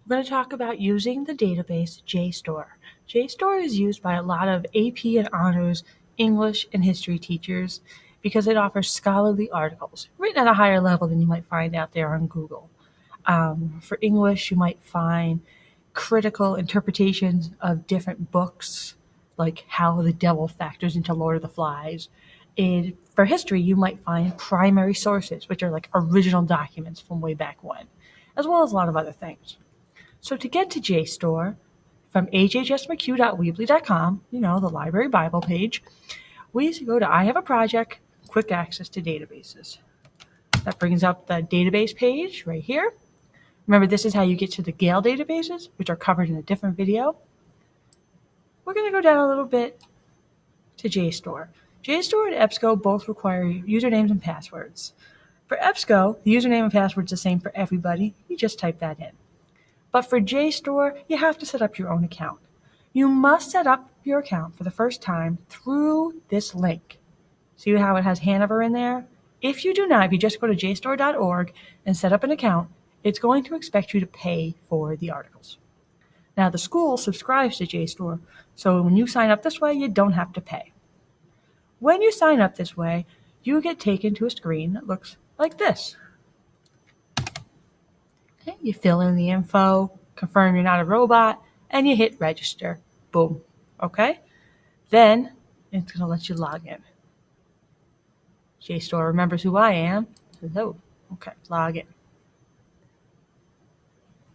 we're going to talk about using the database JSTOR. JSTOR is used by a lot of AP and honors English and history teachers because it offers scholarly articles written at a higher level than you might find out there on Google. For English, you might find critical interpretations of different books, like how the devil factors into Lord of the Flies. And for history, you might find primary sources, which are like original documents from way back when, as well as a lot of other things. So to get to JSTOR, from hhsmcq.weebly.com, the library Bible page, we go to I have a project, quick access to databases. That brings up the database page right here. Remember, this is how you get to the Gale databases, which are covered in a different video. We're going to go down a little bit to JSTOR. JSTOR and EBSCO both require usernames and passwords. For EBSCO, the username and password is the same for everybody. You just type that in. But for JSTOR, you have to set up your own account. You must set up your account for the first time through this link. See how it has Hanover in there? If you do not, if you just go to jstor.org and set up an account, it's going to expect you to pay for the articles. Now, the school subscribes to JSTOR, so when you sign up this way, you don't have to pay. When you sign up this way, you get taken to a screen that looks like this. Okay, you fill in the info, confirm you're not a robot, and you hit register. Boom. Okay? Then it's going to let you log in. JSTOR remembers who I am. Says, oh, okay, log in.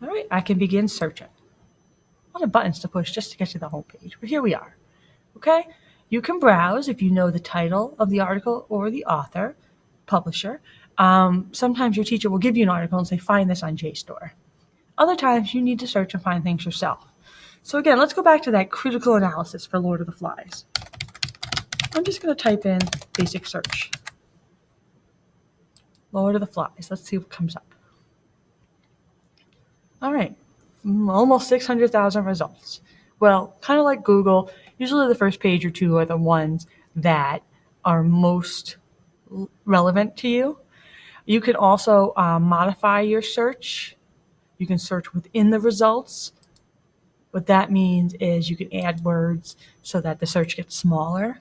All right, I can begin searching. A lot of buttons to push just to get to the home page, but here we are. Okay? You can browse if you know the title of the article or the author, publisher. Sometimes your teacher will give you an article and say, find this on JSTOR. Other times you need to search and find things yourself. So again, let's go back to that critical analysis for Lord of the Flies. I'm just going to type in basic search. Lord of the Flies. Let's see what comes up. All right, almost 600,000 results. Well, kind of like Google, usually the first page or two are the ones that are most relevant to you. You can also modify your search. You can search within the results. What that means is you can add words so that the search gets smaller.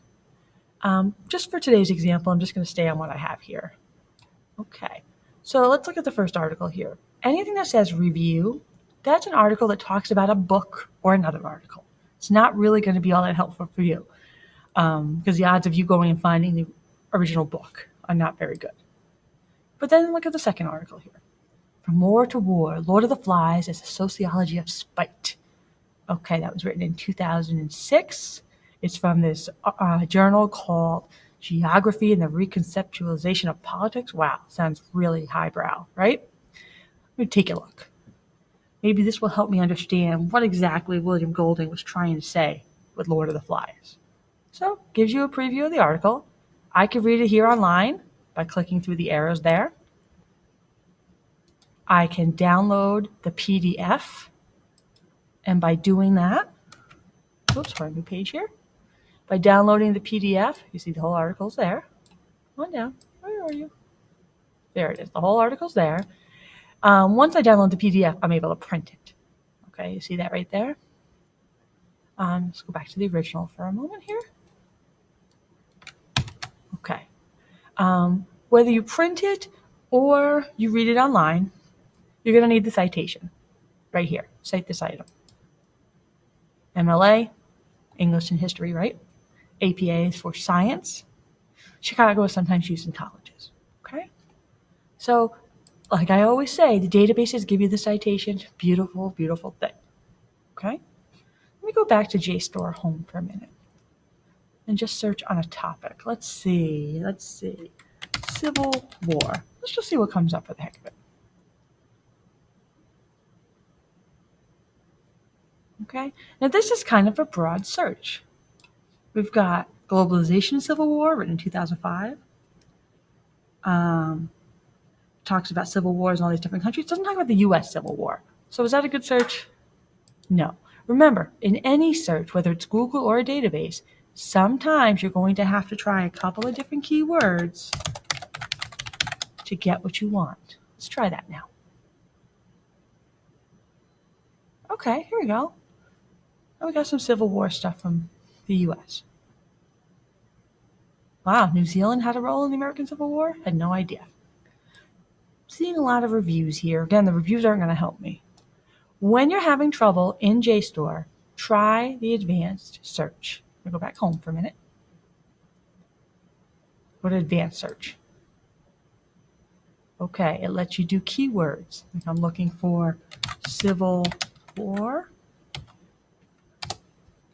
Just for today's example, I'm just going to stay on what I have here. Okay, so let's look at the first article here. Anything that says review, that's an article that talks about a book or another article. It's not really going to be all that helpful for you because the odds of you going and finding the original book are not very good. But then look at the second article here. From War to War, Lord of the Flies as a Sociology of Spite. Okay, that was written in 2006. It's from this journal called Geography and the Reconceptualization of Politics. Wow, sounds really highbrow, right? Let me take a look. Maybe this will help me understand what exactly William Golding was trying to say with Lord of the Flies. So, gives you a preview of the article. I can read it here online by clicking through the arrows there. I can download the PDF, and by doing that, oops, sorry, new page here. By downloading the PDF, you see the whole article's there. Come on down. Where are you? There it is. The whole article's there. Once I download the PDF, I'm able to print it. Okay, you see that right there? Let's go back to the original for a moment here. Okay. Whether you print it or you read it online, you're going to need the citation right here. Cite this item. MLA, English and History, right? APA is for Science. Chicago is sometimes used in colleges. Okay? So, like I always say, the databases give you the citation. Beautiful, beautiful thing. Okay? Let me go back to JSTOR home for a minute and just search on a topic. Let's see. Civil War. Let's just see what comes up for the heck of it. Okay? Now this is kind of a broad search. We've got Globalization and Civil War, written in 2005. Talks about civil wars in all these different countries. It doesn't talk about the U.S. Civil War. So is that a good search? No. Remember, in any search, whether it's Google or a database, sometimes you're going to have to try a couple of different keywords to get what you want. Let's try that now. Okay, here we go. Oh, we got some Civil War stuff from the U.S. Wow, New Zealand had a role in the American Civil War? Had no idea. Seeing a lot of reviews here. Again, the reviews aren't going to help me. When you're having trouble in JSTOR, try the advanced search. I'm going to go back home for a minute. Go to advanced search. Okay, it lets you do keywords. Like I'm looking for Civil War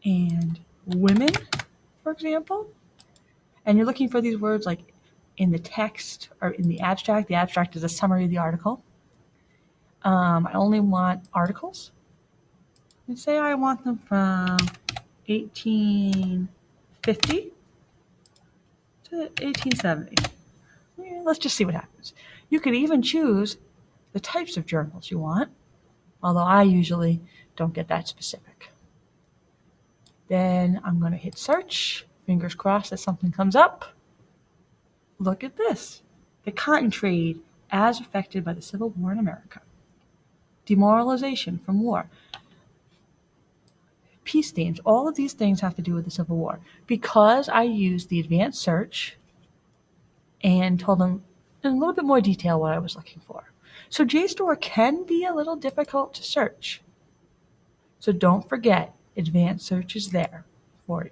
and women, for example. And you're looking for these words like in the text or in the abstract. The abstract is a summary of the article. I only want articles. And say I want them from 1850 to 1870. Yeah, let's just see what happens. You could even choose the types of journals you want, although I usually don't get that specific. Then I'm going to hit search. Fingers crossed that something comes up. Look at this. The cotton trade as affected by the Civil War in America. Demoralization from war. Peace themes. All of these things have to do with the Civil War. Because I used the advanced search and told them in a little bit more detail what I was looking for. So JSTOR can be a little difficult to search. So don't forget, advanced search is there for you.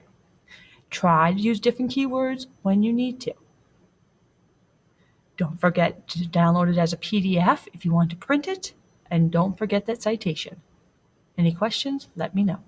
Try to use different keywords when you need to. Don't forget to download it as a PDF if you want to print it, and don't forget that citation. Any questions? Let me know.